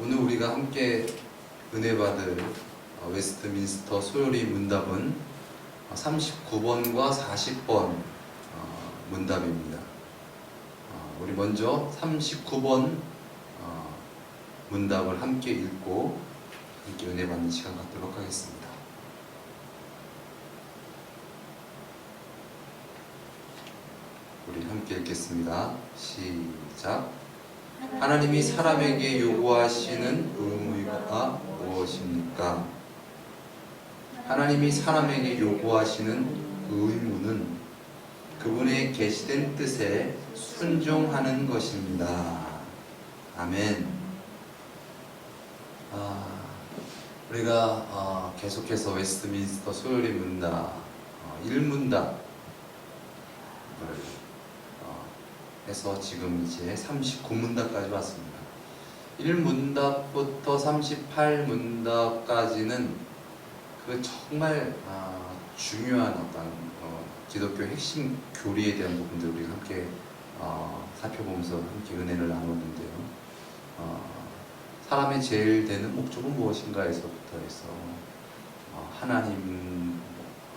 오늘 우리가 함께 은혜 받을 웨스트민스터 소요리 문답은 39번과 40번 문답입니다. 우리 먼저 39번 문답을 함께 읽고 함께 은혜 받는 시간 갖도록 하겠습니다. 우리 함께 읽겠습니다. 시작. 하나님이 사람에게 요구하시는 의무가 무엇입니까? 하나님이 사람에게 요구하시는 의무는 그분의 계시된 뜻에 순종하는 것입니다. 아멘. 우리가 계속해서 웨스트민스터 소요리 문답 1문답 해서 지금 이제 39문답까지 왔습니다. 1문답부터 38문답까지는 그 정말 중요한 어떤 기독교 핵심 교리에 대한 부분들 우리가 함께 살펴보면서 함께 은혜를 나눴는데요. 사람의 제일 되는 목적은 무엇인가에서부터 해서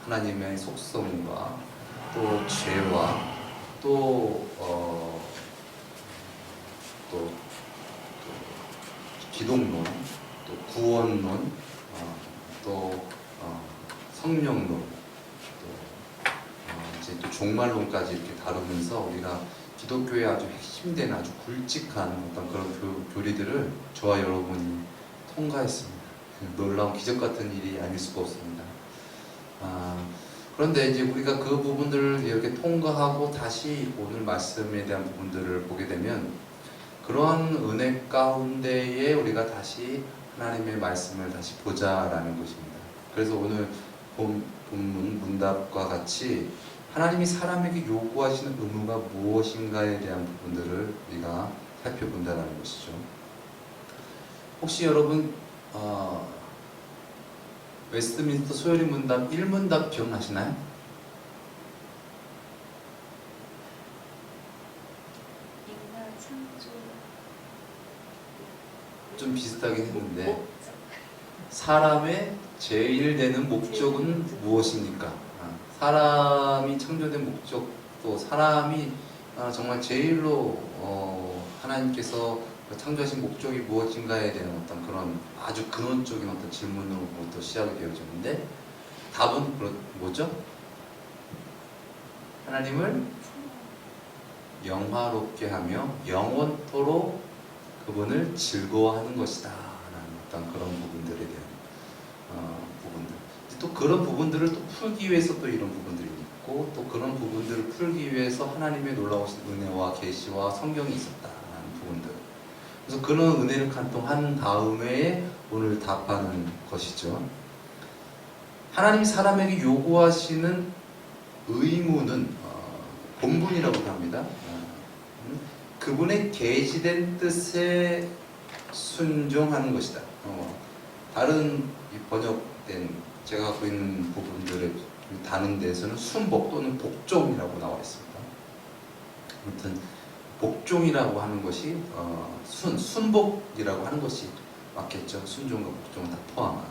하나님의 속성과 또 죄와 또 기독론, 또 구원론, 또 성령론, 또 이제 또 종말론까지 이렇게 다루면서 우리가 기독교의 아주 핵심된 아주 굵직한 어떤 그런 교리들을 저와 여러분이 통과했습니다. 놀라운 기적 같은 일이 아닐 수가 없습니다. 그런데 이제 우리가 그 부분들을 이렇게 통과하고 다시 오늘 말씀에 대한 부분들을 보게 되면 그러한 은혜 가운데에 우리가 다시 하나님의 말씀을 다시 보자라는 것입니다. 그래서 오늘 본문 문답과 같이 하나님이 사람에게 요구하시는 의무가 무엇인가에 대한 부분들을 우리가 살펴본다는 것이죠. 혹시 여러분 웨스트민스터 소요리 문답 1문답 기억나시나요? 인간 창조 좀 비슷하긴 했는데 사람의 제일 되는 목적은 무엇입니까? 사람이 창조된 목적도 사람이 정말 제일로 하나님께서 창조하신 목적이 무엇인가에 대한 어떤 그런 아주 근원적인 어떤 질문으로부터 시작이 되어졌는데 답은 뭐죠? 하나님을 영화롭게 하며 영원토록 그분을 즐거워하는 것이다 라는 어떤 그런 부분들에 대한 부분들, 또 그런 부분들을 또 풀기 위해서 또 이런 부분들이 있고 또 그런 부분들을 풀기 위해서 하나님의 놀라우신 은혜와 계시와 성경이 있었다라는 부분들, 그래서 그런 은혜를 간통한 다음에 오늘 답하는 것이죠. 하나님이 사람에게 요구하시는 의무는 본분이라고 합니다. 그분의 계시된 뜻에 순종하는 것이다. 다른 번역된 제가 갖고 있는 부분들을 다른 데에서는 순복 또는 복종이라고 나와 있습니다. 아무튼 복종이라고 하는 것이 순복이라고 하는 것이 맞겠죠. 순종과 복종은 다 포함한.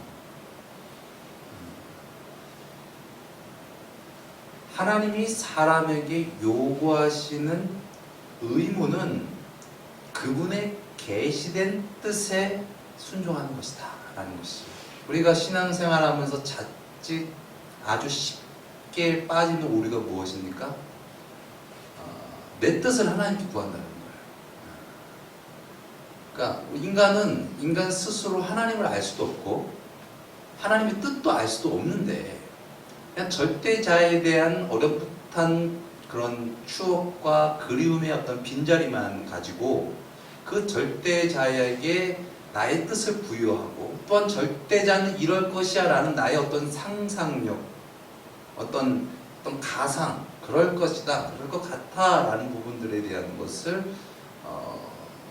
하나님이 사람에게 요구하시는 의무는 그분의 계시된 뜻에 순종하는 것이다 라는 것이, 우리가 신앙생활하면서 자칫 아주 쉽게 빠지는 오류가 무엇입니까? 내 뜻을 하나님께 구한다는 거예요. 그러니까 인간 스스로 하나님을 알 수도 없고 하나님의 뜻도 알 수도 없는데 그냥 절대자에 대한 어렴풋한 그런 추억과 그리움의 어떤 빈자리만 가지고 그 절대자에게 나의 뜻을 부여하고 또한 절대자는 이럴 것이야 라는 나의 어떤 상상력, 어떤 가상, 그럴 것이다, 그럴 것 같아 라는 부분들에 대한 것을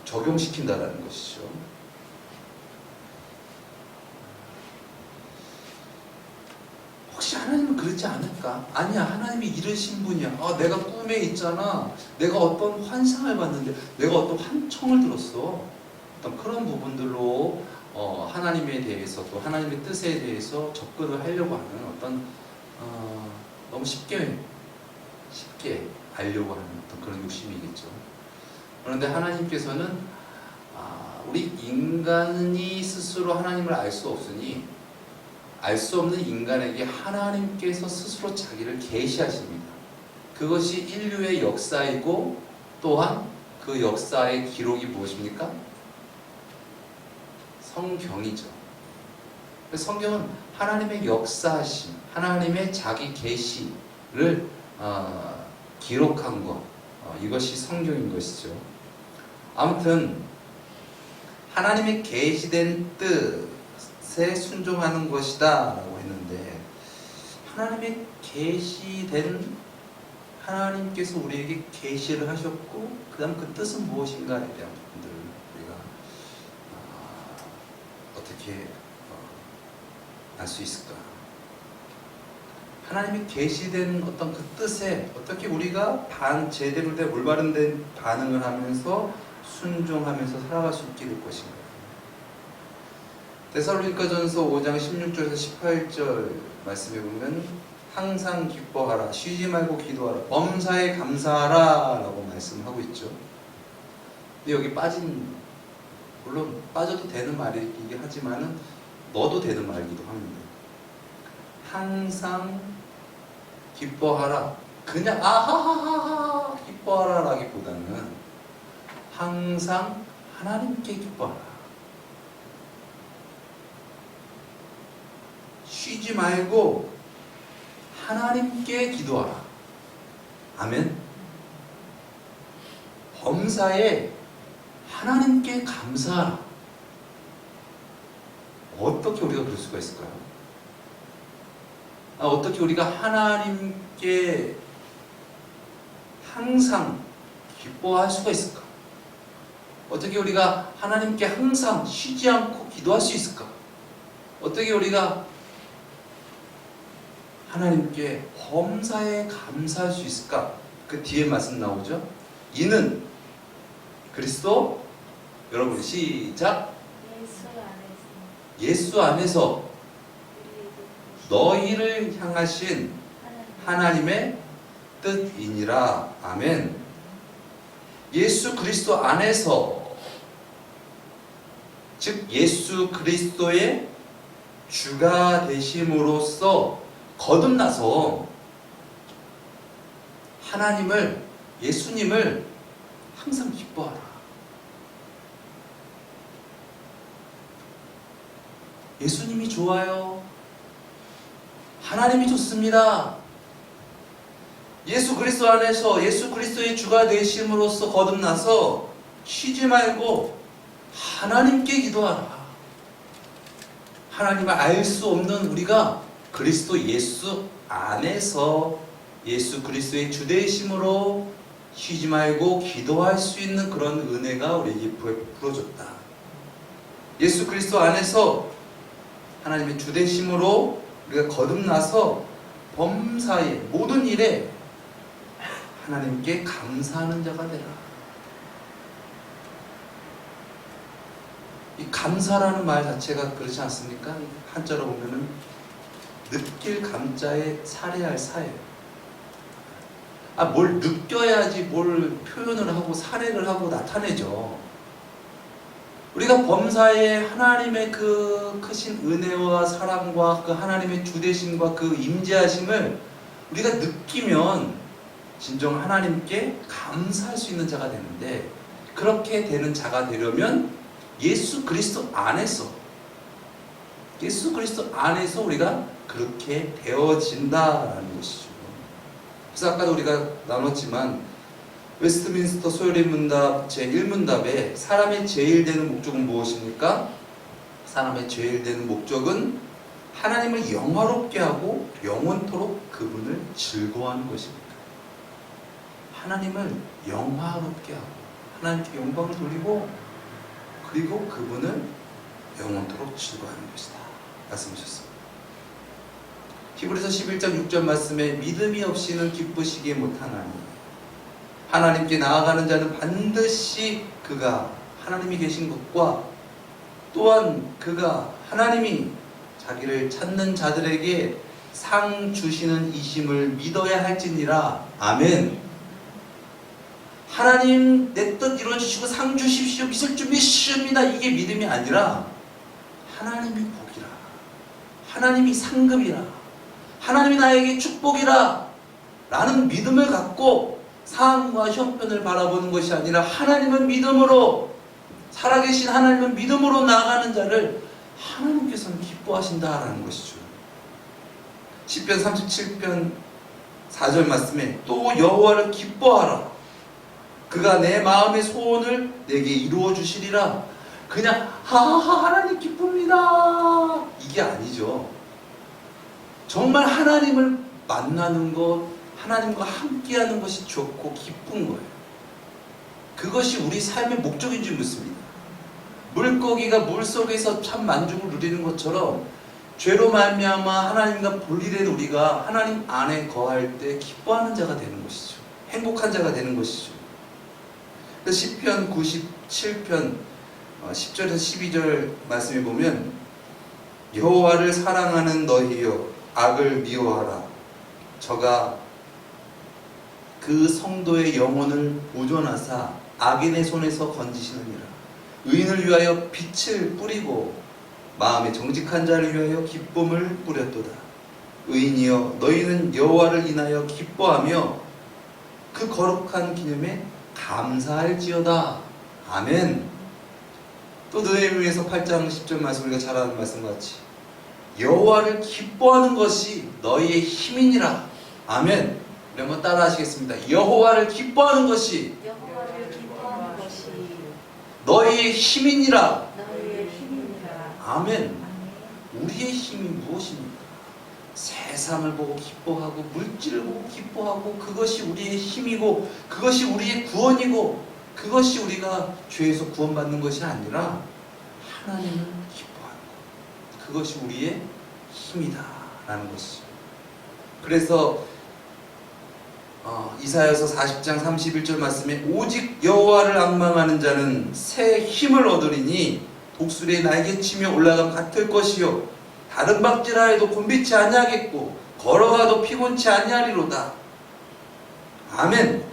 적용시킨다라는 것이죠. 혹시 하나님은 그렇지 않을까? 아니야, 하나님이 이러신 분이야. 내가 꿈에 있잖아, 내가 어떤 환상을 봤는데, 내가 어떤 환청을 들었어, 어떤 그런 부분들로 하나님에 대해서 또 하나님의 뜻에 대해서 접근을 하려고 하는 어떤 너무 쉽게 알려고 하는 어떤 그런 욕심이겠죠. 그런데 하나님께서는 우리 인간이 스스로 하나님을 알 수 없으니 알 수 없는 인간에게 하나님께서 스스로 자기를 계시하십니다. 그것이 인류의 역사이고 또한 그 역사의 기록이 무엇입니까? 성경이죠. 성경은 하나님의 역사하심, 하나님의 자기 계시를 기록한 것, 이것이 성경인 것이죠. 아무튼 하나님의 계시된 뜻에 순종하는 것이다 라고 했는데, 하나님의 계시된, 하나님께서 우리에게 계시를 하셨고 그 다음 그 뜻은 무엇인가에 대한 부분들을 우리가 어떻게 알 수 있을까? 하나님의 계시된 어떤 그 뜻에 어떻게 우리가 제대로 된 올바른 된 반응을 하면서 순종하면서 살아갈 수 있게 될 것인가? 데살로니가전서 5장 16절에서 18절 말씀에 보면 항상 기뻐하라, 쉬지 말고 기도하라, 범사에 감사하라 라고 말씀하고 있죠. 근데 여기 물론 빠져도 되는 말이긴 하지만은 넣어도 되는 말이기도 합니다. 항상 기뻐하라, 그냥 아하하하 기뻐하라 라기보다는 항상 하나님께 기뻐하라, 쉬지 말고 하나님께 기도하라. 아멘. 범사에 하나님께 감사하라. 어떻게 우리가 그럴 수가 있을까요? 어떻게 우리가 하나님께 항상 기뻐할 수가 있을까? 어떻게 우리가 하나님께 항상 쉬지 않고 기도할 수 있을까? 어떻게 우리가 하나님께 범사에 감사할 수 있을까? 그 뒤에 말씀 나오죠? 이는 그리스도, 여러분 시작! 예수 안에서 너희를 향하신 하나님의 뜻이니라. 아멘. 예수 그리스도 안에서, 즉 예수 그리스도의 주가 되심으로써 거듭나서 하나님을, 예수님을 항상 기뻐하라. 예수님이 좋아요. 하나님이 좋습니다. 예수 그리스도 안에서 예수 그리스도의 주가 되심으로써 거듭나서 쉬지 말고 하나님께 기도하라. 하나님을 알 수 없는 우리가 그리스도 예수 안에서 예수 그리스도의 주 되심으로 쉬지 말고 기도할 수 있는 그런 은혜가 우리에게 부어졌다. 예수 그리스도 안에서 하나님의 주 되심으로 우리가 거듭나서 범사의 모든 일에 하나님께 감사하는 자가 되라. 이 감사라는 말 자체가 그렇지 않습니까? 한자로 보면은 느낄 감자에 살해할 사예요. 뭘 느껴야지 뭘 표현을 하고 살해를 하고 나타내죠. 우리가 범사에 하나님의 그 크신 은혜와 사랑과 그 하나님의 주되심과 그 임재하심을 우리가 느끼면 진정 하나님께 감사할 수 있는 자가 되는데, 그렇게 되는 자가 되려면 예수 그리스도 안에서 우리가 그렇게 되어진다라는 것이죠. 그래서 아까도 우리가 나눴지만 웨스트민스터 소요리 문답 제1문답에 사람의 제일 되는 목적은 무엇입니까? 사람의 제일 되는 목적은 하나님을 영화롭게 하고 영원토록 그분을 즐거워하는 것입니다. 하나님을 영화롭게 하고 하나님께 영광을 돌리고 그리고 그분을 영원토록 즐거워하는 것이다 말씀하셨습니다. 히브리서 11장 6절 말씀에 믿음이 없이는 기쁘시기 못하나니 하나님께 나아가는 자는 반드시 그가 하나님이 계신 것과 또한 그가 하나님이 자기를 찾는 자들에게 상 주시는 이심을 믿어야 할지니라. 아멘. 하나님 내 뜻 이루어주시고 상 주십시오, 믿을 줄 믿습니다, 이게 믿음이 아니라 하나님이 복이라, 하나님이 상급이라, 하나님이 나에게 축복이라 라는 믿음을 갖고 상황과 형편을 바라보는 것이 아니라 하나님은 믿음으로, 살아계신 하나님은 믿음으로 나아가는 자를 하나님께서는 기뻐하신다라는 것이죠. 시편 37편 4절 말씀에 또 여호와를 기뻐하라, 그가 내 마음의 소원을 내게 이루어 주시리라. 그냥 하나님 기쁩니다 이게 아니죠. 정말 하나님을 만나는 것, 하나님과 함께하는 것이 좋고 기쁜 거예요. 그것이 우리 삶의 목적인 줄 믿습니다. 물고기가 물속에서 참 만족을 누리는 것처럼 죄로 말미암아 하나님과 분리된 우리가 하나님 안에 거할 때 기뻐하는 자가 되는 것이죠. 행복한 자가 되는 것이죠. 시편 97편 10절에서 12절 말씀에 보면 여호와를 사랑하는 너희여 악을 미워하라, 저가 그 성도의 영혼을 보존하사 악인의 손에서 건지시느니라. 의인을 위하여 빛을 뿌리고 마음에 정직한 자를 위하여 기쁨을 뿌렸도다. 의인이여 너희는 여호와를 인하여 기뻐하며 그 거룩한 기념에 감사할지어다. 아멘. 또 느헤미야서 8장 10절 말씀, 우리가 잘 아는 말씀 같이 여호와를 기뻐하는 것이 너희의 힘이니라. 아멘. 우리 한번 따라 하시겠습니다. 여호와를 기뻐하는 것이 여호와를 기뻐하는 것이 너희의 힘이니라. 너희의 힘이니라. 아멘. 우리의 힘이 무엇입니까? 세상을 보고 기뻐하고 물질을 보고 기뻐하고 그것이 우리의 힘이고 그것이 우리의 구원이고 그것이 우리가 죄에서 구원받는 것이 아니라 하나님을 기뻐하는 것, 그것이 우리의 힘이다 라는 것이죠. 그래서 이사야서 40장 31절 말씀에 오직 여호와를 앙망하는 자는 새 힘을 얻으리니 독수리의 날개치며 올라감 같을 것이요 다른 박질하여도 곤비치 아니하겠고 걸어가도 피곤치 아니하리로다. 아멘.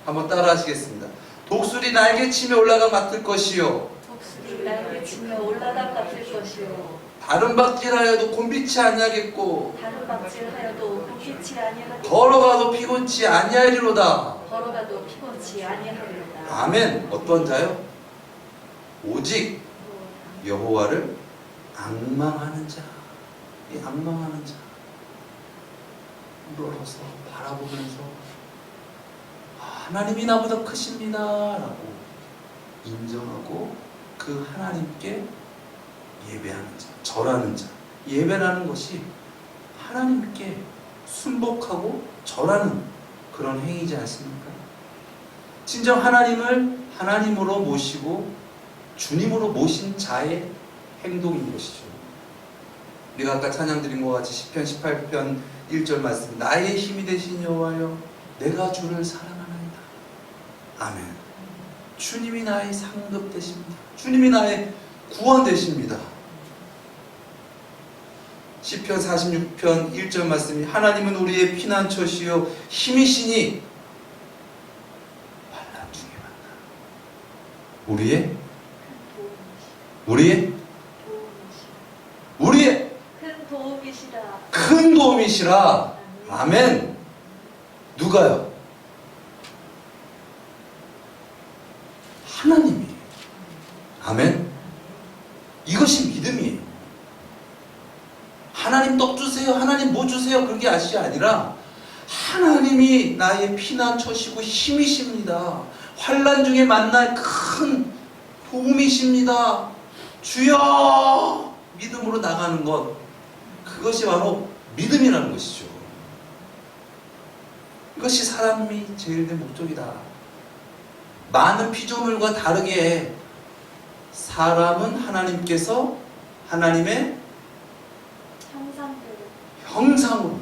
한번 따라 하시겠습니다. 독수리 날개치며 올라감 같을 것이요 독수리 날개치며 올라감 같을 것이요 다른 박질하여도 곤비치 아니하겠고 다른 박질하여도 곤비치 아니하겠고 걸어가도 피곤치 아니하리로다. 걸어가도 피곤치 아니하리로다. 아멘. 어떤 자요? 오직 여호와를 앙망하는 자. 이 앙망하는 자, 우러러서 바라보면서 하나님이 나보다 크십니다 라고 인정하고 그 하나님께 예배하는 자, 절하는 자. 예배라는 것이 하나님께 순복하고 절하는 그런 행위지 않습니까? 진정 하나님을 하나님으로 모시고 주님으로 모신 자의 행동인 것이죠. 우리가 아까 찬양 드린 것 같이 시편 18편 1절 말씀, 나의 힘이 되신 여호와여 내가 주를 사랑하나이다. 아멘. 주님이 나의 상급 되십니다. 주님이 나의 구원 되십니다. 시편 46편 1절 말씀이 하나님은 우리의 피난처시요 힘이시니 환난 중에 만나 우리의 큰 도움이시라. 아멘. 누가요? 하나님이. 아멘. 이것이 믿음이에요. 하나님 떡 주세요, 하나님 뭐 주세요, 그게 아시 아니라 하나님이 나의 피난처시고 힘이십니다. 환난 중에 만날 큰 도움이십니다. 주여 믿음으로 나가는 것, 그것이 바로 믿음이라는 것이죠. 이것이 사람이 제일 된 목적이다. 많은 피조물과 다르게 사람은 하나님께서 하나님의 형상으로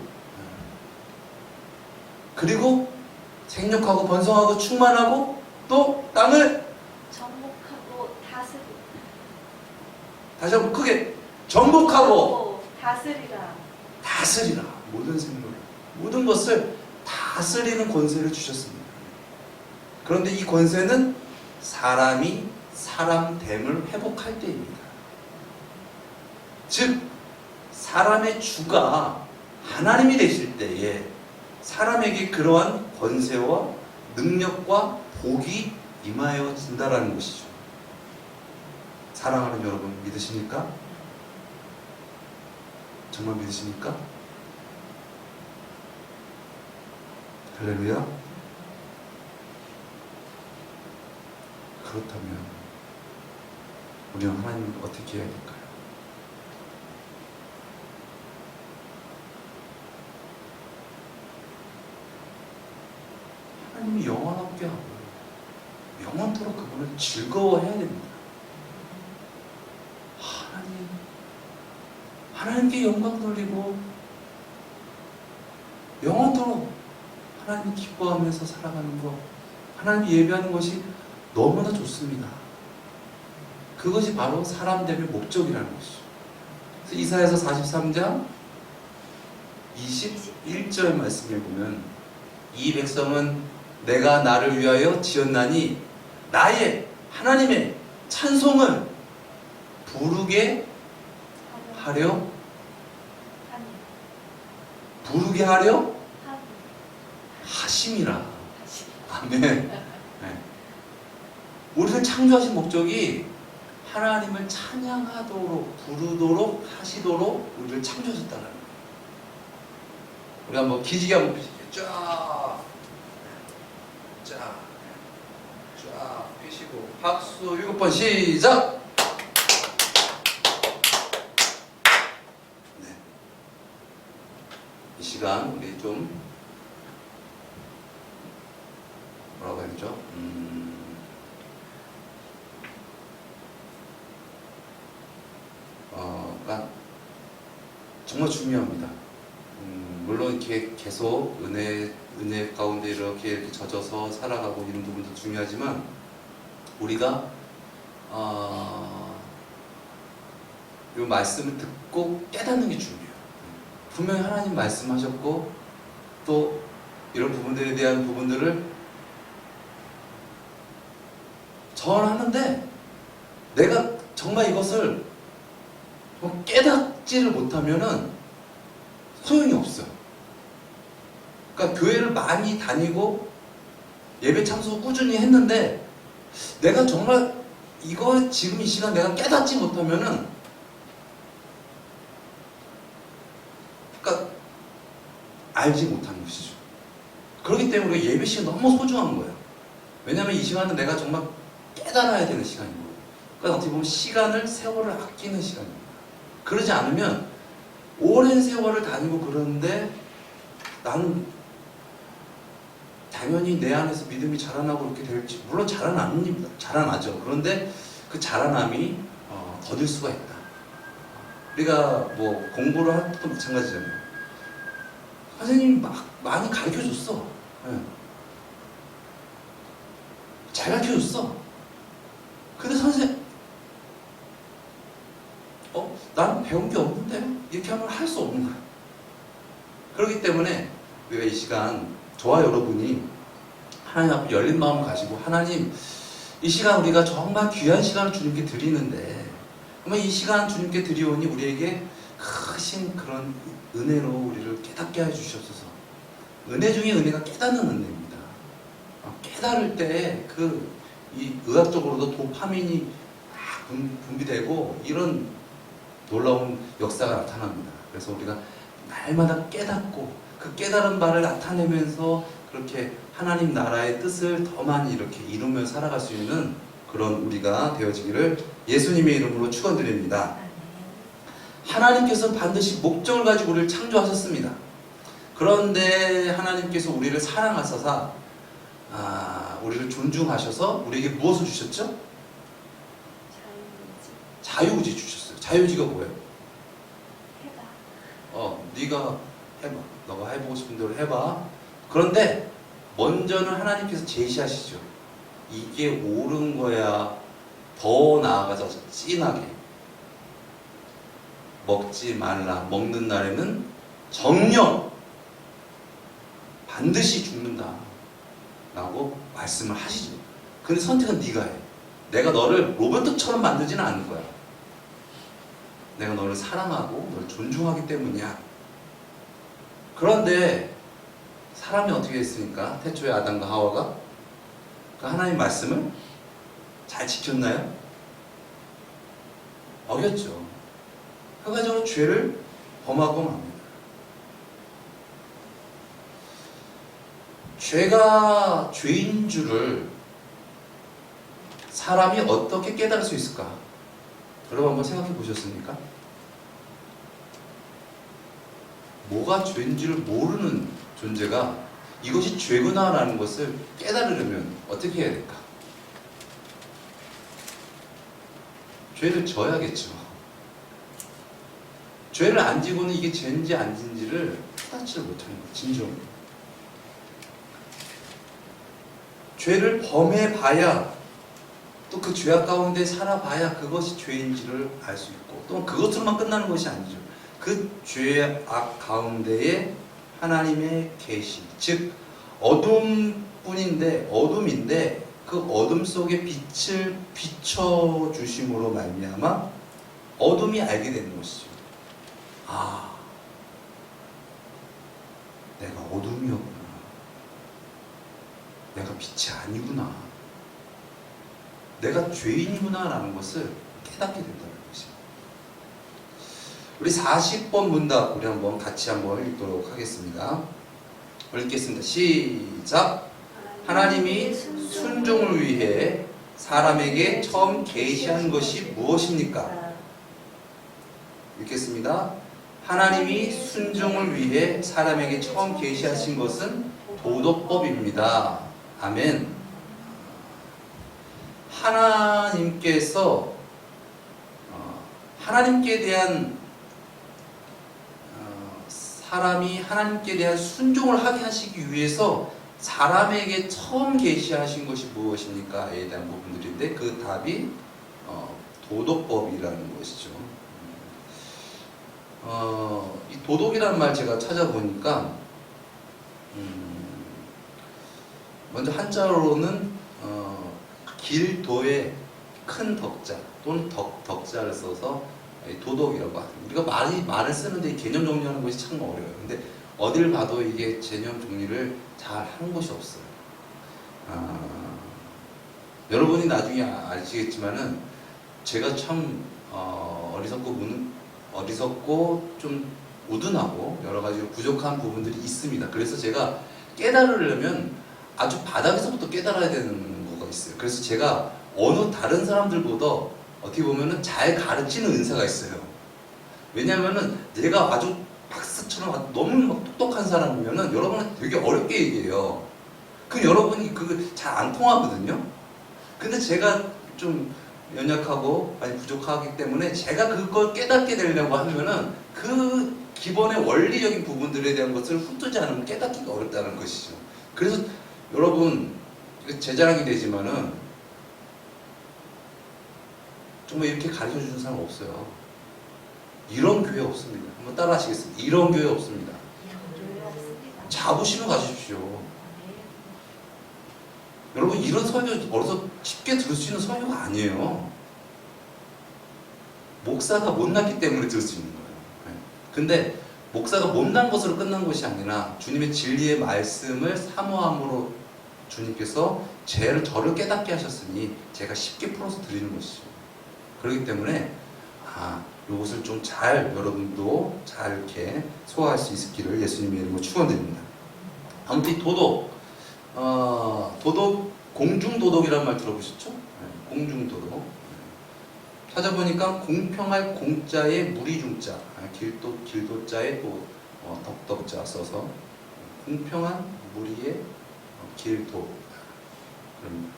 그리고 생육하고 번성하고 충만하고 또 땅을 정복하고 다스리고 다시 한번 크게 정복하고 다스리라. 다스리라. 모든 생물을, 모든 것을 다스리는 권세를 주셨습니다. 그런데 이 권세는 사람이 사람됨을 회복할 때입니다. 즉 사람의 주가 하나님이 되실 때에 사람에게 그러한 권세와 능력과 복이 임하여진다라는 것이죠. 사랑하는 여러분, 믿으십니까? 정말 믿으십니까? 할렐루야. 그렇다면 우리는 하나님을 어떻게 해야 될까요? 하나님이 영원하게 하고 영원토록 그분을 즐거워해야 됩니다. 하나님께 영광 돌리고 영원토록 하나님 기뻐하면서 살아가는 것, 하나님 예배하는 것이 너무나 좋습니다. 그것이 바로 사람됨의 목적이라는 것이죠. 그래서 이사야서 43장 21절 말씀에 보면 이 백성은 내가 나를 위하여 지었나니 나의 하나님의 찬송을 부르게 하려 하심이라. 아멘. 네. 우리를 창조하신 목적이 하나님을 찬양하도록, 부르도록, 하시도록 우리를 창조하셨다는 거예요. 우리 한번 기지개 한번 펴시죠. 쫙 펴시고 박수 7번 시작. 네. 이 시간 우리 좀 뭐라고 해야 되죠? 그러니까 정말 중요합니다. 물론 이렇게 계속 은혜 가운데 이렇게 젖어서 살아가고 이런 부분도 중요하지만 우리가 이 말씀을 듣고 깨닫는 게 중요해요. 분명히 하나님 말씀하셨고 또 이런 부분들에 대한 부분들을 전하는데 내가 정말 이것을 깨닫지를 못하면은 소용이 없어요. 그러니까 교회를 많이 다니고 예배 참석 꾸준히 했는데 내가 정말 이거 지금 이 시간 내가 깨닫지 못하면은 그러니까 알지 못하는 것이죠. 그렇기 때문에 예배 시간 너무 소중한 거예요. 왜냐하면 이 시간은 내가 정말 깨달아야 되는 시간이고, 그러니까 어떻게 보면 시간을, 세월을 아끼는 시간입니다. 그러지 않으면 오랜 세월을 다니고 그러는데 나는 당연히 내 안에서 믿음이 자라나고 그렇게 될지, 물론 자라나죠. 그런데 그 자라남이 더딜 수가 있다. 우리가 뭐 공부를 할 때도 마찬가지잖아요. 선생님이 많이 가르쳐줬어. 네. 잘 가르쳐줬어. 근데 선생님 나는 배운 게 없는데 이렇게 하면 할 수 없는 거야. 그렇기 때문에 우리가 이 시간 저와 여러분이 하나님 앞에 열린 마음을 가지고 하나님 이 시간 우리가 정말 귀한 시간을 주님께 드리는데 그러면 이 시간 주님께 드리오니 우리에게 크신 그런 은혜로 우리를 깨닫게 해주시옵소서. 은혜 중에 은혜가 깨닫는 은혜입니다. 깨달을 때 이 의학적으로도 도파민이 막 분비되고 이런 놀라운 역사가 나타납니다. 그래서 우리가 날마다 깨닫고 그 깨달은 바를 나타내면서 그렇게 하나님 나라의 뜻을 더 많이 이렇게 이루며 살아갈 수 있는 그런 우리가 되어지기를 예수님의 이름으로 축원드립니다. 하나님께서 반드시 목적을 가지고 우리를 창조하셨습니다. 그런데 하나님께서 우리를 사랑하셔서 우리를 존중하셔서 우리에게 무엇을 주셨죠? 자유의지 주셨어요. 자유의지가 뭐예요? 네가 해봐. 너가 해보고 싶은 대로 해봐. 그런데 먼저는 하나님께서 제시하시죠. 이게 옳은 거야. 더 나아가서 진하게. 먹지 말라. 먹는 날에는 정령 반드시 죽는다 라고 말씀을 하시죠. 근데 선택은 네가 해. 내가 너를 로봇처럼 만들지는 않을 거야. 내가 너를 사랑하고 너를 존중하기 때문이야. 그런데 사람이 어떻게 했습니까? 태초에 아담과 하와가 그 하나님 말씀을 잘 지켰나요? 어겼죠. 결과적으로 죄를 범하고 맙니다. 죄가 죄인 줄을 사람이 어떻게 깨달을 수 있을까? 여러분 한번 생각해 보셨습니까? 뭐가 죄인 줄 모르는 존재가 이것이 죄구나라는 것을 깨달으려면 어떻게 해야 될까? 죄를 져야겠죠. 죄를 안 지고는 이게 죄인지 아닌지를 깨닫지를 못하는 거예요. 진정으로. 죄를 범해봐야 또 그 죄악 가운데 살아봐야 그것이 죄인지를 알 수 있고 또 그것으로만 끝나는 것이 아니죠. 그 죄악 가운데에 하나님의 계시, 즉 어둠뿐인데 어둠인데 그 어둠 속에 빛을 비춰주심으로 말미암아 어둠이 알게 되는 것이죠. 아, 내가 어둠이었구나. 내가 빛이 아니구나. 내가 죄인이구나 라는 것을 깨닫게 된다는 것입니다. 우리 40번 문답 우리 한번 같이 한번 읽도록 하겠습니다. 읽겠습니다. 시작. 하나님이 순종을 위해 사람에게 처음 계시한 것이 무엇입니까? 읽겠습니다. 하나님이 순종을 위해 사람에게 처음 계시하신 것은 도덕법입니다. 아멘. 하나님께서 하나님께 대한 사람이 하나님께 대한 순종을 하게 하시기 위해서 사람에게 처음 계시하신 것이 무엇입니까?에 대한 부분들인데 그 답이 도덕법이라는 것이죠. 이 도덕이라는 말 제가 찾아보니까 먼저 한자로는 길도의 큰 덕자 또는 덕자를 써서 도덕이라고 합니다. 우리가 말을 쓰는데 개념 정리하는 것이 참 어려워요. 근데 어딜 봐도 이게 개념 정리를 잘 한 곳이 없어요. 여러분이 나중에 아시겠지만은 제가 참 어리석고 좀 우둔하고 여러 가지 부족한 부분들이 있습니다. 그래서 제가 깨달으려면 아주 바닥에서부터 깨달아야 되는 거가 있어요. 그래서 제가 어느 다른 사람들보다 어떻게 보면은 잘 가르치는 은사가 있어요. 왜냐하면은 내가 아주 박사처럼 너무 막 똑똑한 사람이면은 여러분은 되게 어렵게 얘기해요. 그럼 여러분이 그거 잘 안 통하거든요. 근데 제가 좀 연약하고 많이 부족하기 때문에 제가 그걸 깨닫게 되려고 하면은 그 기본의 원리적인 부분들에 대한 것을 훑지 않으면 깨닫기가 어렵다는 것이죠. 그래서 여러분 제 자랑이 되지만은 정말 이렇게 가르쳐 주는 사람 없어요. 이런 교회 없습니다. 한번 따라 하시겠습니다. 이런 교회 없습니다. 자부심을 가지십시오. 여러분 이런 설교 어디서 쉽게 들을 수 있는 설교가 아니에요. 목사가 못났기 때문에 들을 수 있는 거예요. 근데 목사가 못난 것으로 끝난 것이 아니라 주님의 진리의 말씀을 사모함으로 주님께서 저를 깨닫게 하셨으니 제가 쉽게 풀어서 드리는 것이죠. 그렇기 때문에 이것을 좀 잘 여러분도 잘 이렇게 소화할 수 있기를 예수님의 이름으로 축원드립니다. 아무튼 도덕, 공중도덕이라는 말 들어보셨죠? 공중도덕. 찾아보니까 공평할 공자에 무리중자, 길도자에 또 덕덕자 써서 공평한 무리의 길도.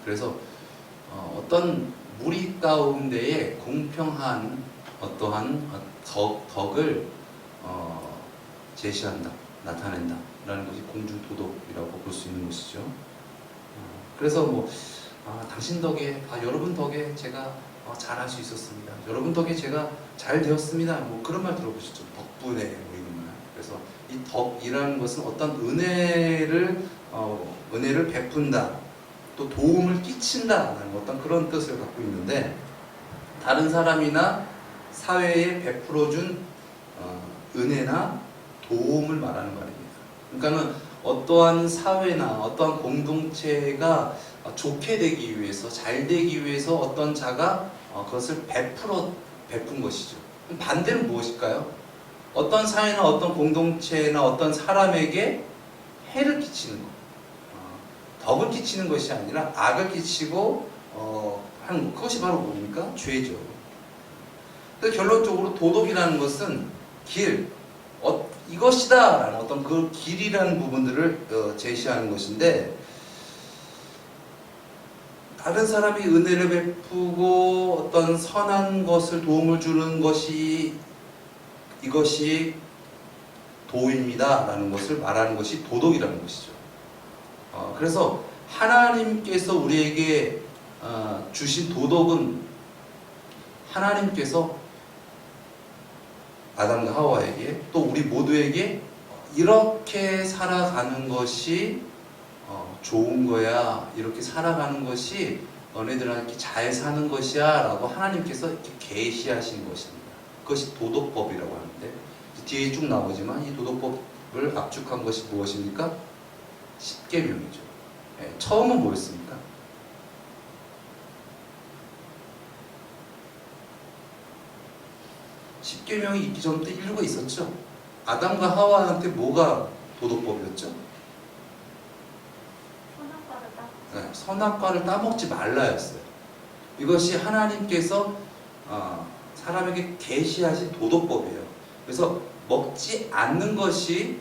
그래서 어떤 무리 가운데에 공평한 어떠한 덕을 제시한다, 나타낸다 라는 것이 공중도덕이라고 볼 수 있는 것이죠. 그래서 당신 덕에, 여러분 덕에 제가 잘할 수 있었습니다. 여러분 덕에 제가 잘 되었습니다. 뭐 그런 말 들어보셨죠? 덕분에 뭐 이런 말. 그래서 이 덕이라는 것은 어떤 은혜를 베푼다, 또 도움을 끼친다라는 어떤 그런 뜻을 갖고 있는데, 다른 사람이나 사회에 베풀어준 은혜나 도움을 말하는 말입니다. 그러니까는 어떠한 사회나 어떠한 공동체가 좋게 되기 위해서, 잘 되기 위해서 어떤 자가 그것을 베푼 것이죠. 반대는 무엇일까요? 어떤 사회나 어떤 공동체나 어떤 사람에게 해를 끼치는 것, 덕을 끼치는 것이 아니라 악을 끼치고 하는 것, 그것이 바로 뭡니까? 죄죠. 그래서 결론적으로 도덕이라는 것은 이것이다 라는 어떤 그 길이라는 부분들을 제시하는 것인데, 다른 사람이 은혜를 베푸고 어떤 선한 것을 도움을 주는 것이, 이것이 도입니다 라는 것을 말하는 것이 도덕이라는 것이죠. 그래서 하나님께서 우리에게 주신 도덕은, 하나님께서 아담과 하와에게, 또 우리 모두에게 이렇게 살아가는 것이 좋은 거야, 이렇게 살아가는 것이 너네들한테 잘 사는 것이야 라고 하나님께서 이렇게 계시하신 것입니다. 그것이 도덕법이라고 하는데, 뒤에 쭉 나오지만 이 도덕법을 압축한 것이 무엇입니까? 십계명이죠. 처음은 뭐였습니까? 십계명이 있기 전부터 인류가 있었죠. 아담과 하와한테 뭐가 도덕법이었죠? 선악과를 따먹지 말라였어요. 이것이 하나님께서 사람에게 계시하신 도덕법이에요. 그래서 먹지 않는 것이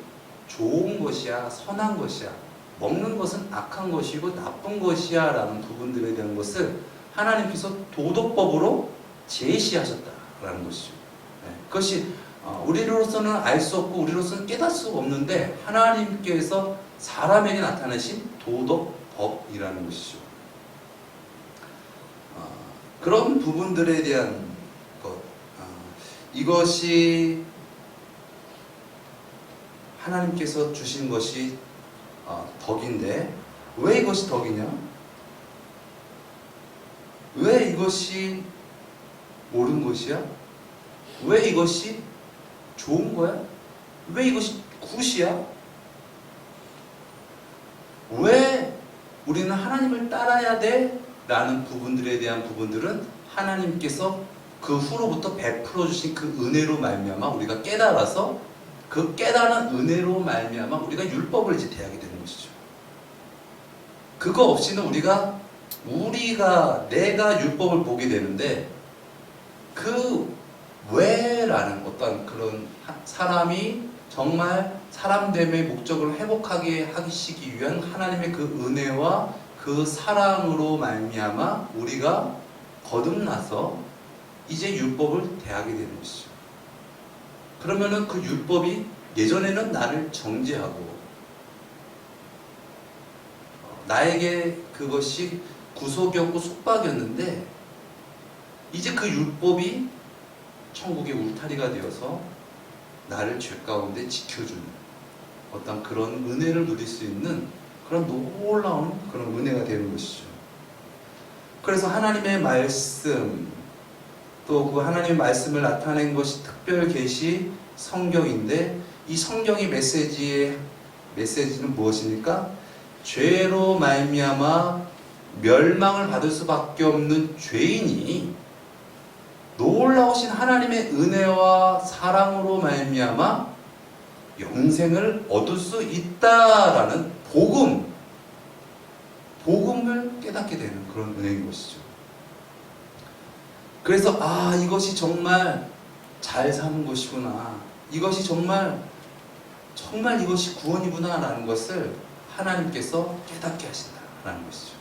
좋은 것이야, 선한 것이야, 먹는 것은 악한 것이고 나쁜 것이야 라는 부분들에 대한 것을 하나님께서 도덕법으로 제시하셨다라는 것이죠. 그것이 우리로서는 알 수 없고 우리로서는 깨달을 수 없는데, 하나님께서 사람에게 나타내신 도덕법이라는 것이죠. 그런 부분들에 대한 것, 이것이 하나님께서 주신 것이 덕인데, 왜 이것이 덕이냐? 왜 이것이 옳은 것이야? 왜 이것이 좋은 거야? 왜 이것이 굿이야? 왜 우리는 하나님을 따라야 돼? 라는 부분들에 대한 부분들은 하나님께서 그 후로부터 베풀어 주신 그 은혜로 말미암아 우리가 깨달아서, 그 깨달은 은혜로 말미암아 우리가 율법을 이제 대하게 되는 것이죠. 그거 없이는 내가 율법을 보게 되는데, 그 왜라는 어떤 그런 사람이 정말 사람됨의 목적을 회복하게 하시기 위한 하나님의 그 은혜와 그 사랑으로 말미암아 우리가 거듭나서 이제 율법을 대하게 되는 것이죠. 그러면은 그 율법이 예전에는 나를 정죄하고 나에게 그것이 구속이었고 속박이었는데, 이제 그 율법이 천국의 울타리가 되어서 나를 죄 가운데 지켜주는 어떤 그런 은혜를 누릴 수 있는 그런 놀라운 그런 은혜가 되는 것이죠. 그래서 하나님의 말씀, 또 그 하나님의 말씀을 나타낸 것이 특별 계시 성경인데, 이 성경의 메시지는 무엇입니까? 죄로 말미암아 멸망을 받을 수밖에 없는 죄인이 놀라우신 하나님의 은혜와 사랑으로 말미암아 영생을 얻을 수 있다라는 복음을 깨닫게 되는 그런 은혜인 것이죠. 그래서 이것이 정말 잘 사는 것이구나, 이것이 정말 이것이 구원이구나 라는 것을 하나님께서 깨닫게 하신다라는 것이죠.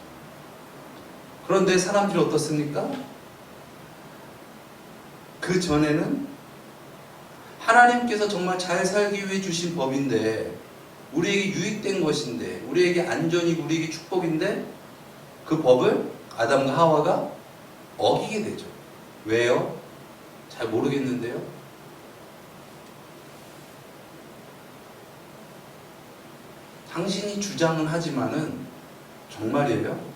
그런데 사람들이 어떻습니까? 그 전에는 하나님께서 정말 잘 살기 위해 주신 법인데, 우리에게 유익된 것인데, 우리에게 안전이고 우리에게 축복인데, 그 법을 아담과 하와가 어기게 되죠. 왜요? 잘 모르겠는데요. 당신이 주장은 하지만은 정말이에요?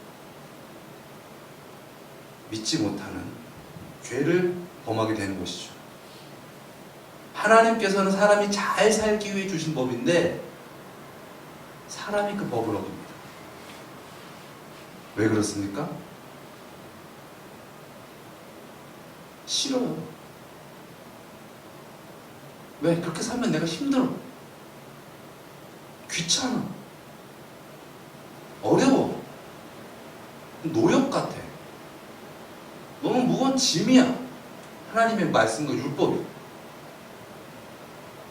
믿지 못하는 죄를 범하게 되는 것이죠. 하나님께서는 사람이 잘 살기 위해 주신 법인데 사람이 그 법을 어깁니다. 왜 그렇습니까? 싫어요. 왜? 그렇게 살면 내가 힘들어. 귀찮아. 어려워. 노역 같아. 너무 무거운 짐이야. 하나님의 말씀과 율법이.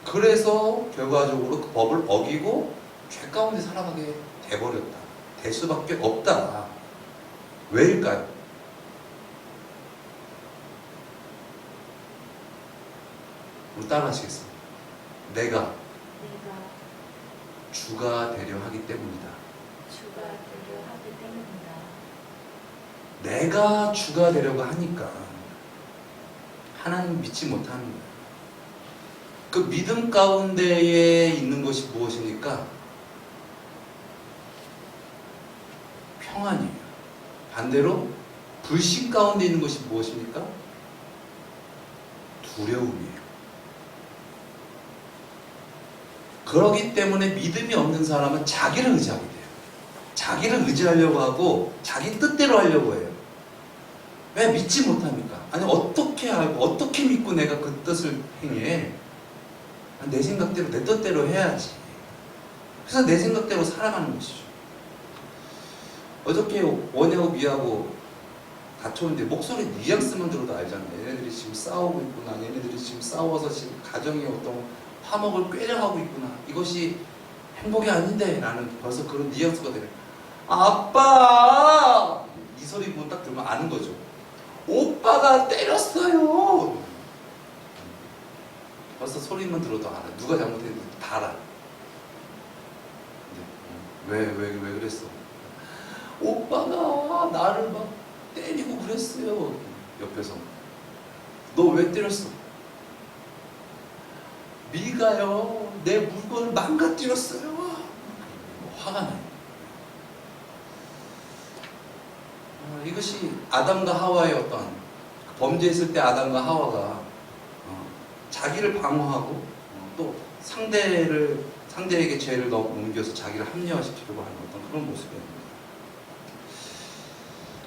그래서 결과적으로 그 법을 어기고 죄 가운데 살아가게 돼버렸다. 될 수밖에 없다. 왜일까요? 우리 따라하시겠습니다. 내가 주가 되려 하기 때문이다. 주가 되려 하기 때문이다. 내가 주가 되려고 하니까 하나님 믿지 못하는 거예요. 그 믿음 가운데에 있는 것이 무엇입니까? 평안이에요. 반대로 불신 가운데 있는 것이 무엇입니까? 두려움이에요. 그렇기 때문에 믿음이 없는 사람은 자기를 의지하게 돼요. 자기를 의지하려고 하고 자기 뜻대로 하려고 해요. 왜 믿지 못합니까? 아니 어떻게 알고 어떻게 믿고 내가 그 뜻을 행해? 내 생각대로 내 뜻대로 해야지. 그래서 내 생각대로 살아가는 것이죠. 어저께 원하고 미하고 다투는데 목소리 뉘앙스만 들어도 알잖아요. 얘네들이 지금 싸우고 있구나. 얘네들이 지금 싸워서 지금 가정의 어떤 화목을 꾀려하고 있구나. 이것이 행복이 아닌데 라는 벌써 그런 뉘앙스가 되네. 아빠! 이 소리 딱 들으면 아는 거죠. 오빠가 때렸어요. 벌써 소리만 들어도 알아. 누가 잘못했는지 다 알아. 왜 그랬어? 오빠가 나를 막 때리고 그랬어요. 옆에서. 너 왜 때렸어? 미가요, 내 물건을 망가뜨렸어요. 화가 나요. 이것이 아담과 하와의 어떤 범죄했을 때 아담과 하와가 자기를 방어하고 또 상대에게 죄를 넘겨서 자기를 합리화시키려고 하는 어떤 그런 모습이었습니다.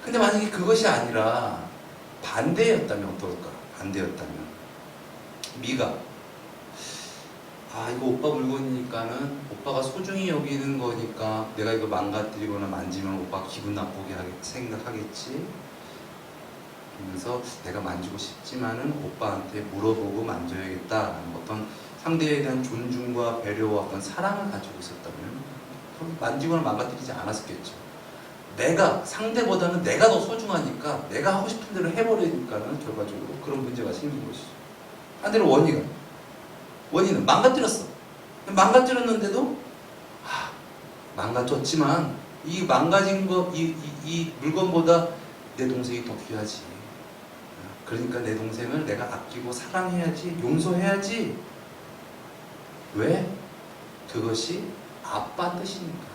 근데 만약에 그것이 아니라 반대였다면 어떨까? 반대였다면 미가 이거 오빠 물건이니까는 오빠가 소중히 여기는 거니까 내가 이거 망가뜨리거나 만지면 오빠 기분 나쁘게 생각하겠지. 그러면서 내가 만지고 싶지만은 오빠한테 물어보고 만져야겠다라는 어떤 상대에 대한 존중과 배려와 어떤 사랑을 가지고 있었다면 그럼 만지거나 망가뜨리지 않았겠죠. 상대보다는 내가 더 소중하니까 내가 하고 싶은 대로 해버리니까는 결과적으로 그런 문제가 생긴 것이죠. 반대로 원인은 망가뜨렸어. 망가뜨렸는데도 망가졌지만 이 망가진 이 물건보다 내 동생이 더 귀하지. 그러니까 내 동생을 내가 아끼고 사랑해야지, 용서해야지. 왜? 그것이 아빠 뜻이니까.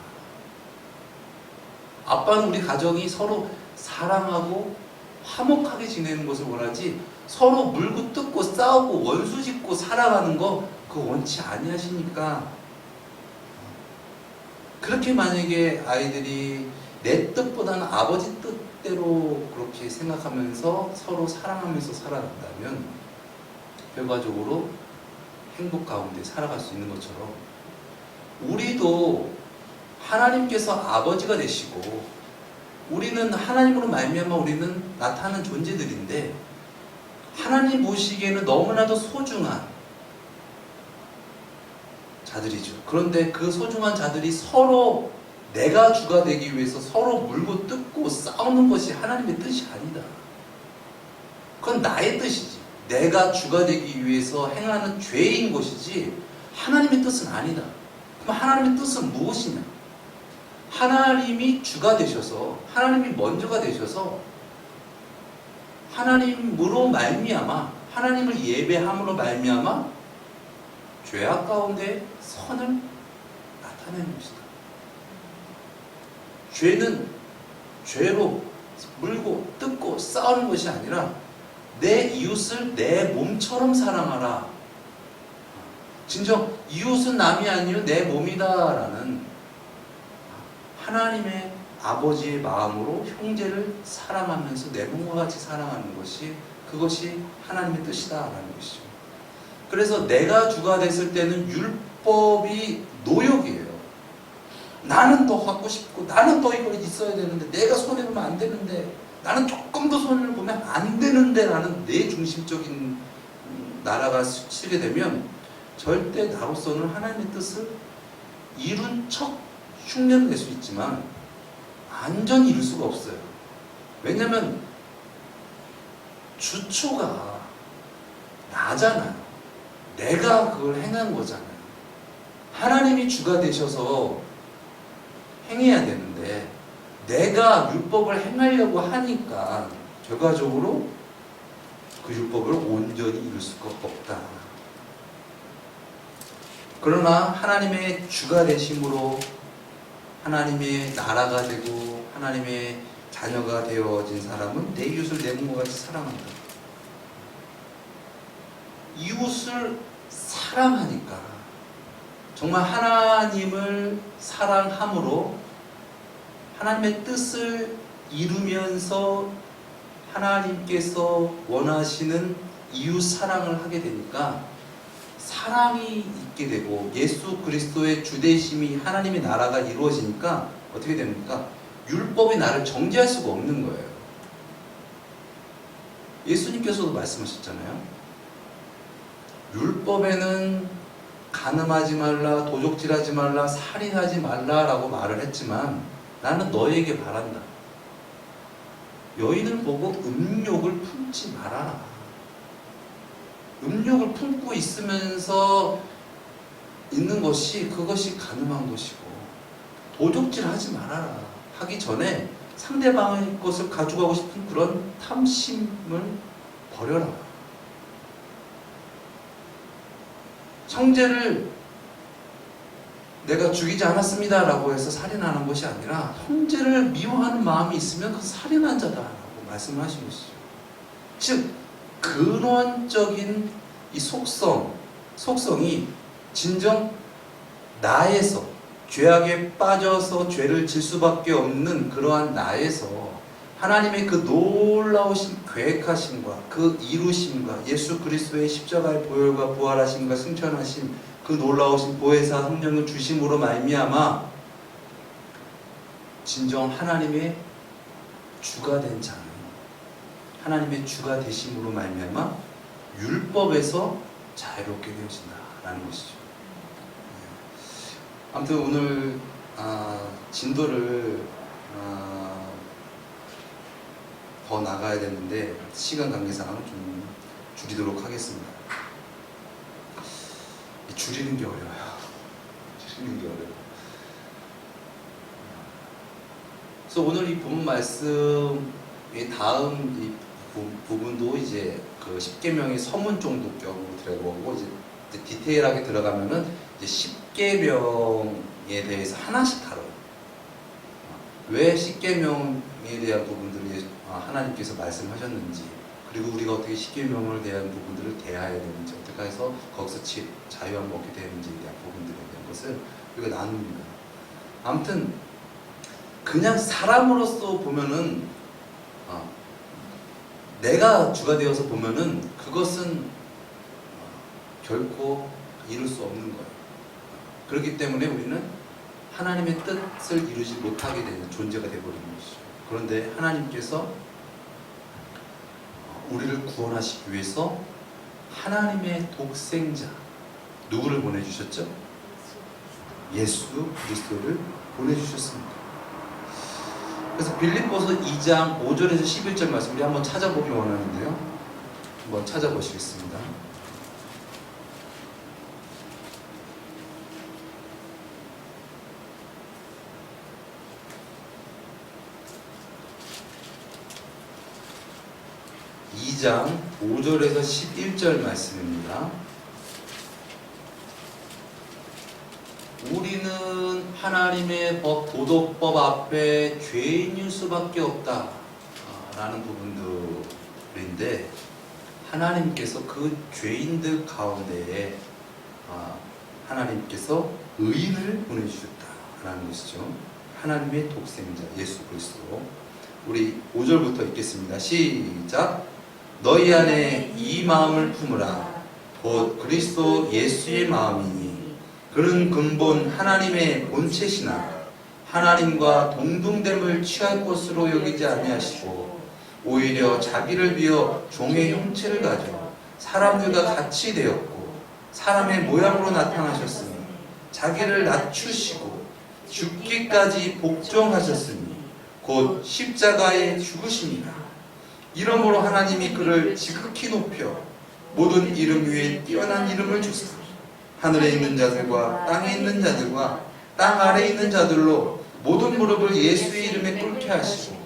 아빠는 우리 가정이 서로 사랑하고 화목하게 지내는 것을 원하지 서로 물고 뜯고 싸우고 원수 짓고 살아가는 거 그거 원치 아니하시니까. 그렇게 만약에 아이들이 내 뜻보다는 아버지 뜻대로 그렇게 생각하면서 서로 사랑하면서 살아간다면 결과적으로 행복 가운데 살아갈 수 있는 것처럼 우리도 하나님께서 아버지가 되시고 우리는 하나님으로 말미암아 우리는 나타나는 존재들인데 하나님 보시기에는 너무나도 소중한 자들이죠. 그런데 그 소중한 자들이 서로 내가 주가 되기 위해서 서로 물고 뜯고 싸우는 것이 하나님의 뜻이 아니다. 그건 나의 뜻이지. 내가 주가 되기 위해서 행하는 죄인 것이지 하나님의 뜻은 아니다. 그럼 하나님의 뜻은 무엇이냐? 하나님이 주가 되셔서 하나님이 먼저가 되셔서 하나님으로 말미암아 하나님을 예배함으로 말미암아 죄악 가운데 선을 나타내는 것이다. 죄는 죄로 물고 뜯고 싸우는 것이 아니라 내 이웃을 내 몸처럼 사랑하라. 진정 이웃은 남이 아니요 내 몸이다라는 하나님의 아버지의 마음으로 형제를 사랑하면서 내 몸과 같이 사랑하는 것이 그것이 하나님의 뜻이다라는 것이죠. 그래서 내가 주가 됐을 때는 율법이 노역이에요. 나는 더 갖고 싶고 나는 더 이걸 있어야 되는데 내가 손해보면 안 되는데 나는 조금 더 손해를 보면 안 되는데 라는 내 중심적인 나라가 스치게 되면 절대 나로서는 하나님의 뜻을 이룬 척 흉내낼 수 있지만 완전히 이룰 수가 없어요. 왜냐하면 주초가 나잖아요. 내가 그걸 행한 거잖아요. 하나님이 주가 되셔서 행해야 되는데 내가 율법을 행하려고 하니까 결과적으로 그 율법을 온전히 이룰 수가 없다. 그러나 하나님의 주가 되심으로 하나님의 나라가 되고 하나님의 자녀가 되어진 사람은 내 이웃을 내 몸과 같이 사랑한다. 이웃을 사랑하니까 정말 하나님을 사랑함으로 하나님의 뜻을 이루면서 하나님께서 원하시는 이웃 사랑을 하게 되니까 사랑이 있게 되고 예수 그리스도의 주되심이 하나님의 나라가 이루어지니까 어떻게 됩니까? 율법이 나를 정죄할 수가 없는 거예요. 예수님께서도 말씀하셨잖아요. 율법에는 간음하지 말라, 도적질하지 말라, 살인하지 말라라고 말을 했지만 나는 너에게 바란다. 여인을 보고 음욕을 품지 말아라. 음욕을 품고 있으면서 있는 것이 그것이 간음한 것이고 도적질하지 말아라. 하기 전에 상대방의 것을 가져가고 싶은 그런 탐심을 버려라. 형제를 내가 죽이지 않았습니다 라고 해서 살인하는 것이 아니라 형제를 미워하는 마음이 있으면 그 살인한 자다 라고 말씀을 하신 것이죠. 즉 근원적인 이 속성이 진정 나에서 죄악에 빠져서 죄를 질 수밖에 없는 그러한 나에서 하나님의 그 놀라우신 계획하심과 그 이루심과 예수 그리스도의 십자가의 보혈과 부활하심과 승천하심 그 놀라우신 보혜사 성령을 주심으로 말미암아 진정 하나님의 주가 된 자는 하나님의 주가 되심으로 말미암아 율법에서 자유롭게 되어진다라는 것이죠. 아무튼 오늘 진도를 더 나가야 되는데 시간 관계상 좀 줄이도록 하겠습니다. 줄이는 게 어려워요. 줄이는 게 어려워요. 그래서 오늘 이 본문 말씀의 다음 이 부분도 이제 그 10계명의 서문 정도격으로 들어가고 이제 디테일하게 들어가면은 이제 10계명에 대해서 하나씩 다뤄요. 왜 10계명에 대한 부분들이 하나님께서 말씀하셨는지, 그리고 우리가 어떻게 10계명을 대한 부분들을 대해야 되는지, 어떻게 해서 거기서 자유함을 얻게 되는지에 대한 부분들에 대한 것을 우리가 나눕니다. 아무튼 그냥 사람으로서 보면은 내가 주가 되어서 보면은 그것은 결코 이룰 수 없는 거예요. 그렇기 때문에 우리는 하나님의 뜻을 이루지 못하게 되는 존재가 되어버리는 것이죠. 그런데 하나님께서 우리를 구원하시기 위해서 하나님의 독생자 누구를 보내주셨죠? 예수 그리스도를 보내주셨습니다. 그래서 빌립보서 2장 5절에서 11절 말씀 우리 한번 찾아보기 원하는데요. 한번 찾아보시겠습니다. 12장 5절에서 11절 말씀입니다. 우리는 하나님의 법, 도덕법 앞에 죄인일 수밖에 없다 라는 부분들인데, 하나님께서 그 죄인들 가운데에 하나님께서 의인을 보내주셨다라는 것이죠. 하나님의 독생자 예수 그리스도. 우리 5절부터 읽겠습니다. 시작. 너희 안에 이 마음을 품으라. 곧 그리스도 예수의 마음이니 그는 근본 하나님의 본체시나 하나님과 동등됨을 취할 것으로 여기지 아니하시고 오히려 자기를 비어 종의 형체를 가져 사람들과 같이 되었고 사람의 모양으로 나타나셨으니 자기를 낮추시고 죽기까지 복종하셨으니 곧 십자가에 죽으십니다. 이러므로 하나님이 그를 지극히 높여 모든 이름 위에 뛰어난 이름을 주사 하늘에 있는 자들과 땅에 있는 자들과 땅 아래에 있는 자들로 모든 무릎을 예수의 이름에 꿇게 하시고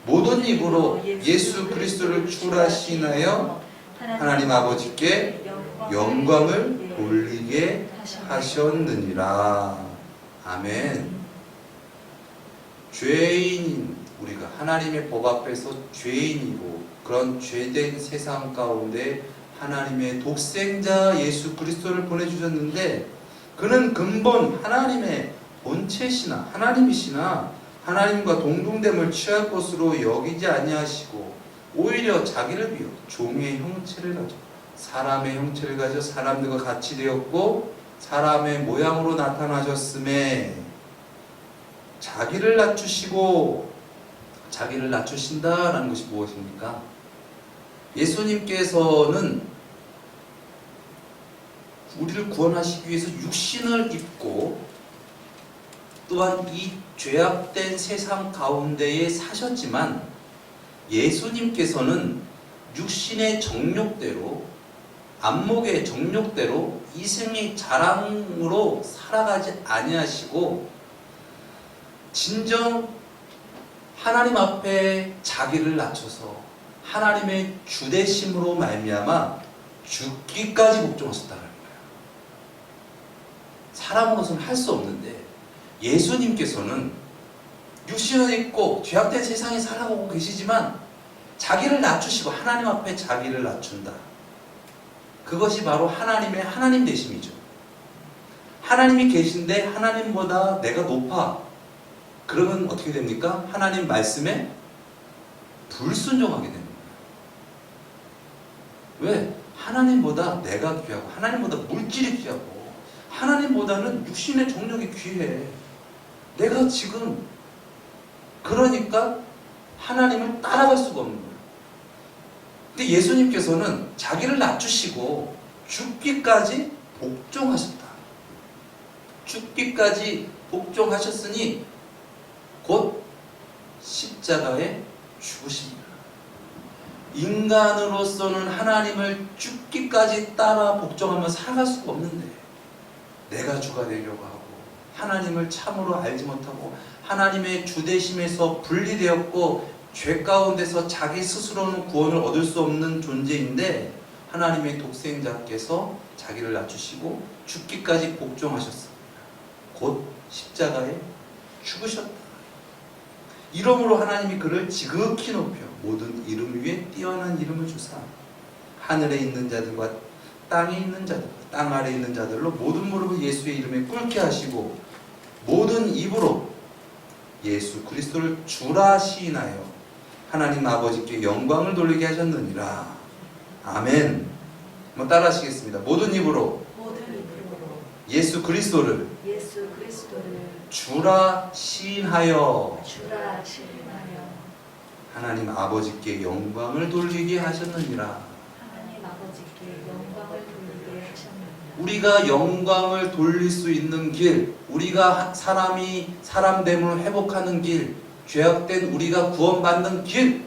모든 입으로 예수 그리스도를 주라 시인하여 하나님 아버지께 영광을 돌리게 하셨느니라. 아멘. 죄인인 우리가 하나님의 법 앞에서 죄인이고 그런 죄된 세상 가운데 하나님의 독생자 예수 그리스도를 보내주셨는데, 그는 근본 하나님의 본체시나 하나님이시나 하나님과 동등됨을 취할 것으로 여기지 아니하시고 오히려 자기를 비워 종의 형체를 가져 사람의 형체를 가져 사람들과 같이 되었고 사람의 모양으로 나타나셨음에 자기를 낮추시고, 자기를 낮추신다라는 것이 무엇입니까? 예수님께서는 우리를 구원하시기 위해서 육신을 입고 또한 이 죄악된 세상 가운데에 사셨지만, 예수님께서는 육신의 정욕대로 안목의 정욕대로 이생의 자랑으로 살아가지 아니하시고 진정 하나님 앞에 자기를 낮춰서 하나님의 주되심으로 말미암아 죽기까지 복종하셨다는 거예요. 사람으로서는 할 수 없는데 예수님께서는 육신을 입고 죄악된 세상에 살아가고 계시지만 자기를 낮추시고 하나님 앞에 자기를 낮춘다. 그것이 바로 하나님의 하나님 되심이죠. 하나님이 계신데 하나님보다 내가 높아. 그러면 어떻게 됩니까? 하나님 말씀에 불순종하게 됩니다. 왜? 하나님보다 내가 귀하고 하나님보다 물질이 귀하고 하나님보다는 육신의 정욕이 귀해. 내가 지금 그러니까 하나님을 따라갈 수가 없는 거예요. 근데 예수님께서는 자기를 낮추시고 죽기까지 복종하셨다. 죽기까지 복종하셨으니 곧 십자가에 죽으십니다. 인간으로서는 하나님을 죽기까지 따라 복종하며 살아갈 수가 없는데 내가 주가 되려고 하고 하나님을 참으로 알지 못하고 하나님의 주되심에서 분리되었고 죄 가운데서 자기 스스로는 구원을 얻을 수 없는 존재인데 하나님의 독생자께서 자기를 낮추시고 죽기까지 복종하셨습니다. 곧 십자가에 죽으셨다. 이러므로 하나님이 그를 지극히 높여 모든 이름 위에 뛰어난 이름을 주사 하늘에 있는 자들과 땅에 있는 자들, 땅 아래에 있는 자들로 모든 무릎을 예수의 이름에 꿇게 하시고 모든 입으로 예수 그리스도를 주라 시인하여 하나님 아버지께 영광을 돌리게 하셨느니라. 아멘. 한번 따라 하시겠습니다. 모든 입으로 예수 그리스도를 주라 시인하여 하나님 아버지께 영광을 돌리게 하셨느니라. 우리가 영광을 돌릴 수 있는 길, 우리가 사람이 사람됨을 회복하는 길, 죄악된 우리가 구원받는 길,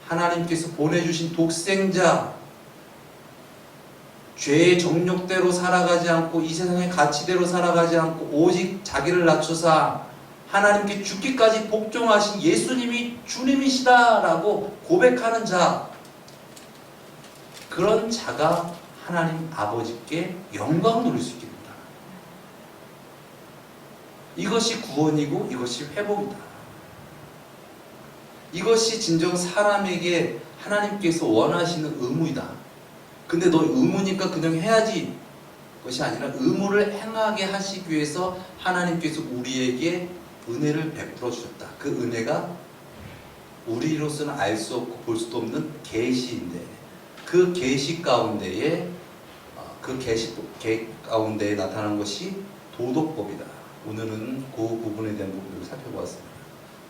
하나님께서 보내주신 독생자, 죄의 정욕대로 살아가지 않고 이 세상의 가치대로 살아가지 않고 오직 자기를 낮춰서 하나님께 죽기까지 복종하신 예수님이 주님이시다라고 고백하는 자, 그런 자가 하나님 아버지께 영광을 누릴 수 있게 된다. 이것이 구원이고 이것이 회복이다. 이것이 진정 사람에게 하나님께서 원하시는 의무이다. 근데 너 의무니까 그냥 해야지 것이 아니라 의무를 행하게 하시기 위해서 하나님께서 우리에게 은혜를 베풀어 주셨다. 그 은혜가 우리로서는 알 수 없고 볼 수도 없는 계시인데, 그 계시 가운데에 가운데에 나타난 것이 도덕법이다. 오늘은 그 부분에 대한 부분을 살펴보았습니다.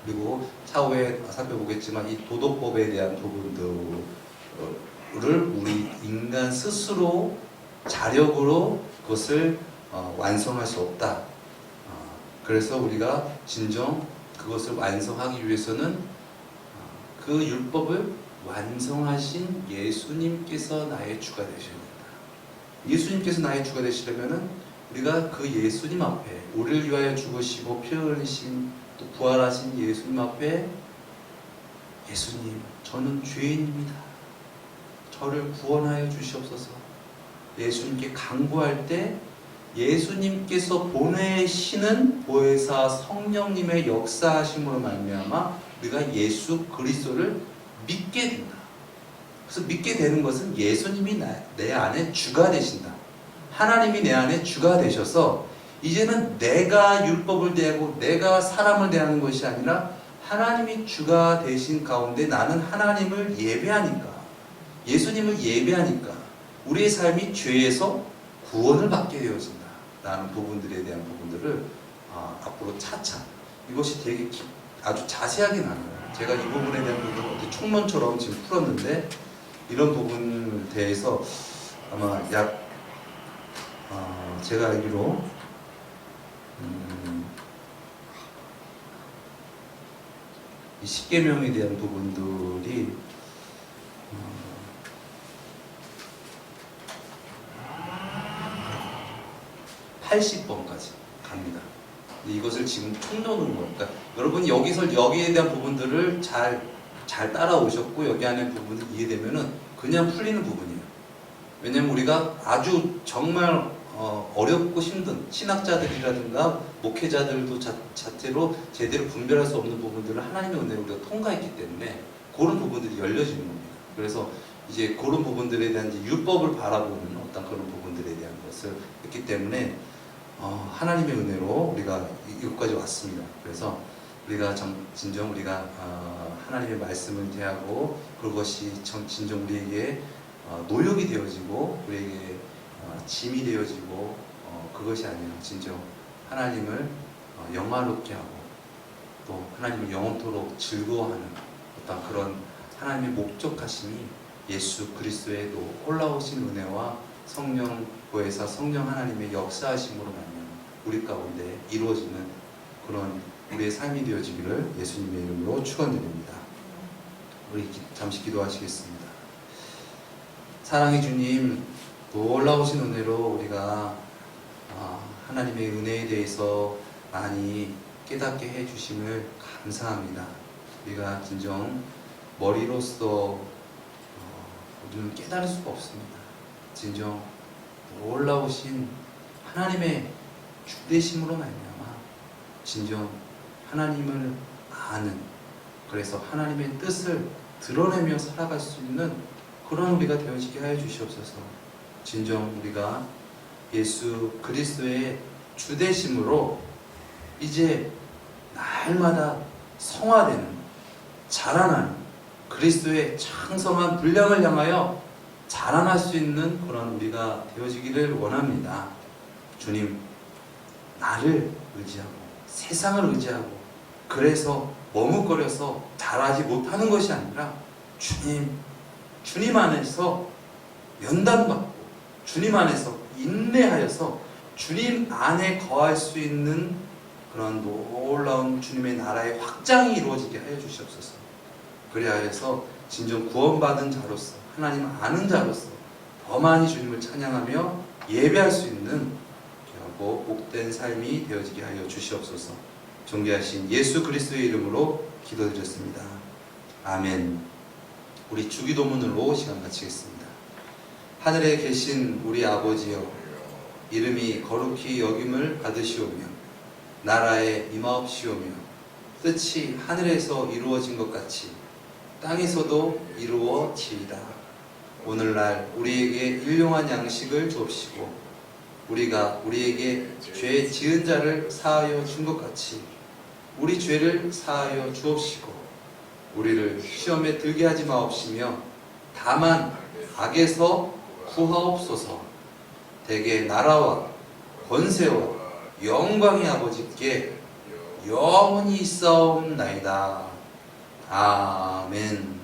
그리고 차후에 살펴보겠지만 이 도덕법에 대한 부분들을 우리 인간 스스로 자력으로 그것을 완성할 수 없다. 그래서 우리가 진정 그것을 완성하기 위해서는 그 율법을 완성하신 예수님께서 나의 주가 되셔야 된다. 예수님께서 나의 주가 되시려면은 우리가 그 예수님 앞에, 우리를 위하여 죽으시고 피 흘리신 또 부활하신 예수님 앞에, 예수님, 저는 죄인입니다. 저를 구원하여 주시옵소서. 예수님께 간구할 때 예수님께서 보내시는 보혜사 성령님의 역사하심으로 말미암아 우리가 예수 그리스도를 믿게 된다. 그래서 믿게 되는 것은 예수님이 내 안에 주가 되신다. 하나님이 내 안에 주가 되셔서 이제는 내가 율법을 대하고 내가 사람을 대하는 것이 아니라 하나님이 주가 되신 가운데 나는 하나님을 예배하니까, 예수님을 예배하니까 우리의 삶이 죄에서 구원을 받게 되어진다 라는 부분들에 대한 부분들을 앞으로 차차, 이것이 되게 아주 자세하게 나눠요. 제가 이 부분에 대한 부분을 총론처럼 지금 풀었는데, 이런 부분에 대해서 아마 제가 알기로 이 십계명에 대한 부분들이 80번까지 갑니다. 근데 이것을 지금 총론으로 그러니까 여러분이 여기에 대한 부분들을 잘 따라오셨고 여기 안에 부분이 이해되면은 그냥 풀리는 부분이에요. 왜냐면 우리가 아주 정말 어렵고 힘든 신학자들이라든가 목회자들도 자체로 제대로 분별할 수 없는 부분들을 하나님의 은혜로 우리가 통과했기 때문에 그런 부분들이 열려지는 겁니다. 그래서 이제 그런 부분들에 대한 이제 율법을 바라보는 어떤 그런 부분들에 대한 것을 했기 때문에 하나님의 은혜로 우리가 이것까지 왔습니다. 그래서 우리가 진정 우리가 하나님의 말씀을 대하고 그것이 진정 우리에게 노역이 되어지고 우리에게 짐이 되어지고 그것이 아니라 진정 하나님을 영화롭게 하고 또 하나님을 영원토록 즐거워하는 어떤 그런 하나님의 목적하심이 예수 그리스도의 놀라우신 은혜와 성령 보혜사 성령 하나님의 역사하심으로 말미암아 우리 가운데 이루어지는 그런 우리의 삶이 되어지기를 예수님의 이름으로 축원드립니다. 우리 잠시 기도하시겠습니다. 사랑의 주님, 놀라우신 은혜로 우리가 하나님의 은혜에 대해서 많이 깨닫게 해주심을 감사합니다. 우리가 진정 머리로서 우리는 깨달을 수가 없습니다. 진정 놀라우신 하나님의 주되심으로 말미암아 진정 하나님을 아는, 그래서 하나님의 뜻을 드러내며 살아갈 수 있는 그런 우리가 되어지게 하여 주시옵소서. 진정 우리가 예수 그리스도의 주되심으로 이제 날마다 성화되는 자라나는 그리스도의 창성한 분량을 향하여 자라날 수 있는 그런 우리가 되어지기를 원합니다. 주님, 나를 의지하고 세상을 의지하고 그래서 머뭇거려서 자라지 못하는 것이 아니라 주님 안에서 연단받고 주님 안에서 인내하여서 주님 안에 거할 수 있는 그런 놀라운 주님의 나라의 확장이 이루어지게 하여 주시옵소서. 그리하여서 진정 구원받은 자로서 하나님 아는 자로서 더 많이 주님을 찬양하며 예배할 수 있는 귀하고 복된 삶이 되어지게 하여 주시옵소서. 존귀하신 예수 그리스도의 이름으로 기도드렸습니다. 아멘. 우리 주기도문으로 시간 마치겠습니다. 하늘에 계신 우리 아버지여, 이름이 거룩히 여김을 받으시오며 나라에 임하옵시오며 뜻이 하늘에서 이루어진 것 같이 땅에서도 이루어지이다. 오늘날 우리에게 일용할 양식을 주옵시고 우리가 우리에게 죄 지은 자를 사하여 준 것 같이 우리 죄를 사하여 주옵시고 우리를 시험에 들게 하지 마옵시며 다만 악에서 구하옵소서. 대개 나라와 권세와 영광의 아버지께 영원히 있사옵나이다. 아멘.